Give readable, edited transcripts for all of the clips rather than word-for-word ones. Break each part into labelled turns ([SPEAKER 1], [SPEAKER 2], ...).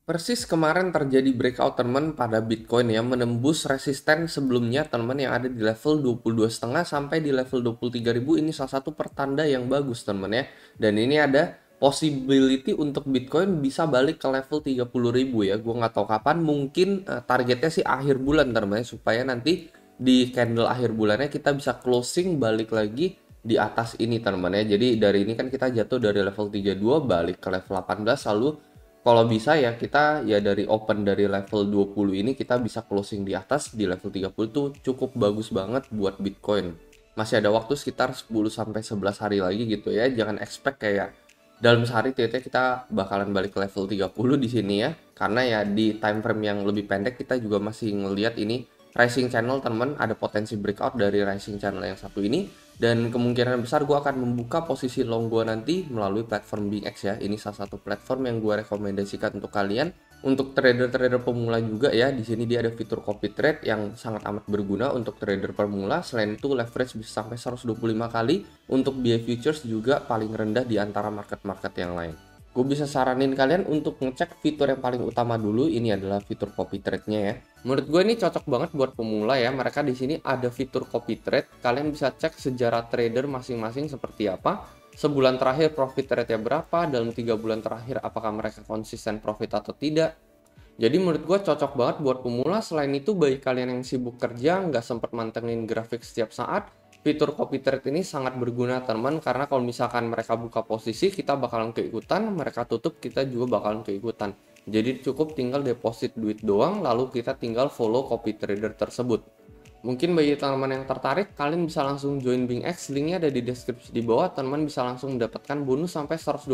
[SPEAKER 1] Persis kemarin terjadi breakout teman pada Bitcoin ya, menembus resisten sebelumnya teman yang ada di level 22,5 sampai di level 23.000. Ini salah satu pertanda yang bagus teman ya. Dan ini ada possibility untuk Bitcoin bisa balik ke level 30.000 ya. Gue nggak tahu kapan, mungkin targetnya sih akhir bulan teman ya, supaya nanti di candle akhir bulannya kita bisa closing balik lagi di atas ini teman ya. Jadi dari ini kan kita jatuh dari level 32 balik ke level 18, lalu kalau bisa ya kita ya dari open dari level 20 ini kita bisa closing di atas di level 30 itu cukup bagus banget buat Bitcoin. Masih ada waktu sekitar 10 sampai 11 hari lagi gitu ya. Jangan expect kayak dalam sehari tiba-tiba kita bakalan balik ke level 30 di sini ya. Karena ya di time frame yang lebih pendek kita juga masih ngelihat ini rising channel teman, ada potensi breakout dari rising channel yang satu ini, dan kemungkinan besar gue akan membuka posisi long gue nanti melalui platform BingX ya. Ini salah satu platform yang gue rekomendasikan untuk kalian, untuk trader-trader pemula juga ya. Di sini dia ada fitur copy trade yang sangat amat berguna untuk trader pemula. Selain itu leverage bisa sampai 125 kali. Untuk biaya futures juga paling rendah di antara market-market yang lain. Gue bisa saranin kalian untuk ngecek fitur yang paling utama dulu. Ini adalah fitur copy trade-nya ya. Menurut gue ini cocok banget buat pemula ya. Mereka di sini ada fitur copy trade. Kalian bisa cek sejarah trader masing-masing seperti apa. Sebulan terakhir profit rate-nya berapa, dalam 3 bulan terakhir apakah mereka konsisten profit atau tidak. Jadi menurut gue cocok banget buat pemula. Selain itu bagi kalian yang sibuk kerja, nggak sempat mantengin grafik setiap saat, fitur copy trade ini sangat berguna teman, karena kalau misalkan mereka buka posisi kita bakalan keikutan, mereka tutup kita juga bakalan keikutan. Jadi cukup tinggal deposit duit doang, lalu kita tinggal follow copy trader tersebut. Mungkin bagi teman-teman yang tertarik, kalian bisa langsung join BingX, linknya ada di deskripsi di bawah. Teman bisa langsung mendapatkan bonus sampai $120.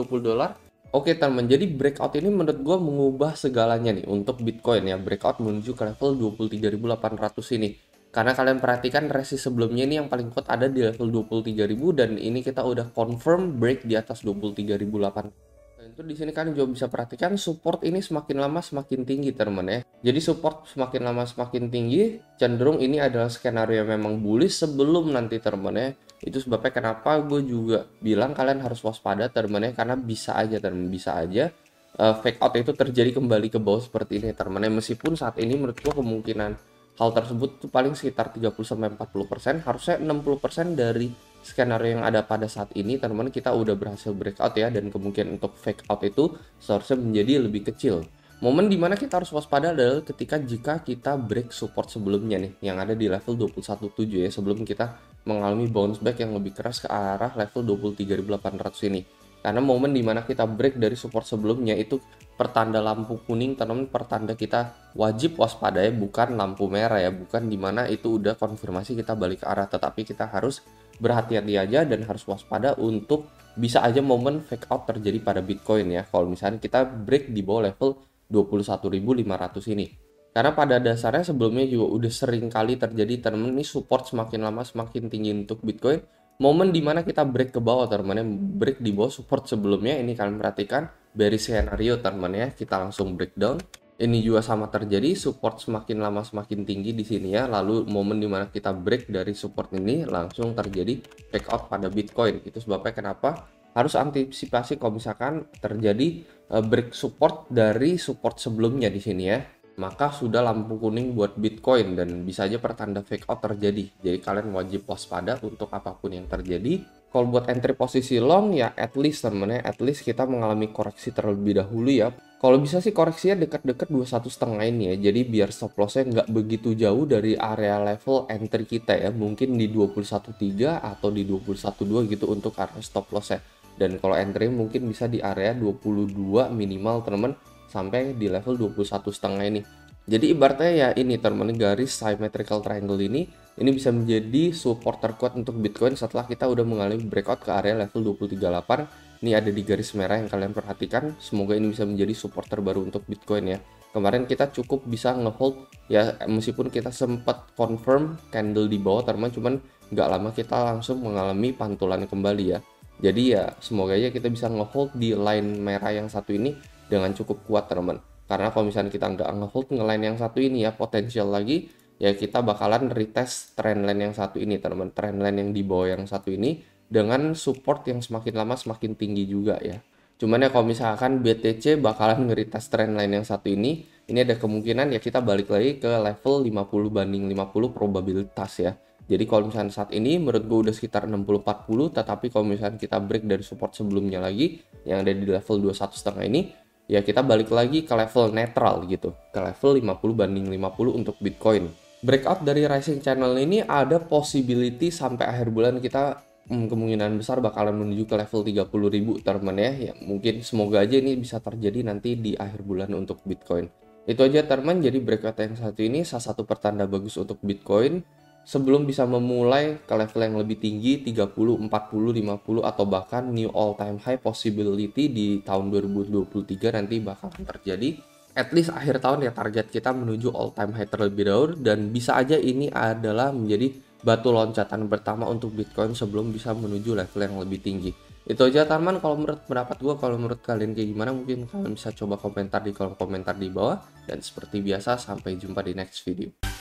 [SPEAKER 1] Oke teman, jadi breakout ini menurut gue mengubah segalanya nih untuk Bitcoin ya. Breakout menuju ke level 23.800 ini. Karena kalian perhatikan resi sebelumnya ini yang paling kuat ada di level 23.000, dan ini kita udah confirm break di atas 23.800. Dan itu di sini kan juga bisa perhatikan support ini semakin lama semakin tinggi teman ya. Jadi support semakin lama semakin tinggi, cenderung ini adalah skenario yang memang bullish sebelum nanti teman ya. Itu sebabnya kenapa gue juga bilang kalian harus waspada teman ya, karena bisa aja teman, bisa aja fake out itu terjadi kembali ke bawah seperti ini teman ya. Meskipun saat ini menurut gue kemungkinan hal tersebut tuh paling sekitar 30-40%, harusnya 60% dari skenario yang ada pada saat ini teman-teman kita udah berhasil breakout ya, dan kemungkinan untuk fake out itu seharusnya menjadi lebih kecil. Momen dimana kita harus waspada adalah ketika jika kita break support sebelumnya nih yang ada di level 21.7 ya, sebelum kita mengalami bounce back yang lebih keras ke arah level 23.800 ini. Karena momen dimana kita break dari support sebelumnya itu pertanda lampu kuning teman-teman, pertanda kita wajib waspada ya, bukan lampu merah ya, bukan dimana itu udah konfirmasi kita balik ke arah, tetapi kita harus berhati-hati aja dan harus waspada untuk bisa aja momen fake out terjadi pada Bitcoin ya, kalau misalnya kita break di bawah level 21.500 ini. Karena pada dasarnya sebelumnya juga udah sering kali terjadi teman-teman, ini support semakin lama semakin tinggi untuk Bitcoin. Momen dimana kita break ke bawah teman-teman, break di bawah support sebelumnya, ini kalian perhatikan bearish scenario teman ya, kita langsung breakdown. Ini juga sama terjadi, support semakin lama semakin tinggi di sini ya. Lalu momen dimana kita break dari support ini langsung terjadi fake out pada Bitcoin. Itu sebabnya kenapa harus antisipasi kalau misalkan terjadi break support dari support sebelumnya di sini ya, maka sudah lampu kuning buat Bitcoin dan bisa aja pertanda fake out terjadi. Jadi kalian wajib waspada untuk apapun yang terjadi. Kalau buat entry posisi long ya at least temen ya, at least kita mengalami koreksi terlebih dahulu ya. Kalau bisa sih koreksinya dekat-dekat 21,5 ini ya. Jadi biar stop lossnya nggak begitu jauh dari area level entry kita ya. Mungkin di 21.3 atau di 21.2 gitu untuk area stop lossnya. Dan kalau entry mungkin bisa di area 22 minimal teman-teman, sampai di level 21,5 ini. Jadi ibaratnya ya ini teman-teman, garis symmetrical triangle ini bisa menjadi support terkuat untuk Bitcoin setelah kita udah mengalami breakout ke area level 23.8. Ini ada di garis merah yang kalian perhatikan. Semoga ini bisa menjadi support terbaru untuk Bitcoin ya. Kemarin kita cukup bisa ngehold ya, meskipun kita sempat confirm candle di bawah teman-teman, cuman nggak lama kita langsung mengalami pantulan kembali ya. Jadi ya semoga aja kita bisa ngehold di line merah yang satu ini dengan cukup kuat teman. Karena kalau misalnya kita nggak ngehold ngeline yang satu ini ya, potensial lagi ya kita bakalan retest trendline yang satu ini teman. Trendline yang di bawah yang satu ini dengan support yang semakin lama semakin tinggi juga ya. Cuman ya kalau misalkan BTC bakalan nge-retest trendline yang satu ini ada kemungkinan ya kita balik lagi ke level 50/50 probabilitas ya. Jadi kalau misalnya saat ini menurut gue udah sekitar 60/40, tetapi kalau misalnya kita break dari support sebelumnya lagi yang ada di level 21,5 ini, ya kita balik lagi ke level netral gitu, ke level 50/50 untuk Bitcoin. Breakout dari rising channel ini ada possibility sampai akhir bulan kita kemungkinan besar bakalan menuju ke level 30.000 teman ya. Ya mungkin semoga aja ini bisa terjadi nanti di akhir bulan untuk Bitcoin. Itu aja teman, jadi breakout yang satu ini salah satu pertanda bagus untuk Bitcoin sebelum bisa memulai ke level yang lebih tinggi 30, 40, 50 atau bahkan new all time high possibility di tahun 2023 nanti bakalan terjadi. At least akhir tahun ya target kita menuju all time high terlebih dahulu, dan bisa aja ini adalah menjadi batu loncatan pertama untuk Bitcoin sebelum bisa menuju level yang lebih tinggi. Itu aja teman, kalau menurut pendapat gue. Kalau menurut kalian kayak gimana, mungkin kalian bisa coba komentar di kolom komentar di bawah. Dan seperti biasa, sampai jumpa di next video.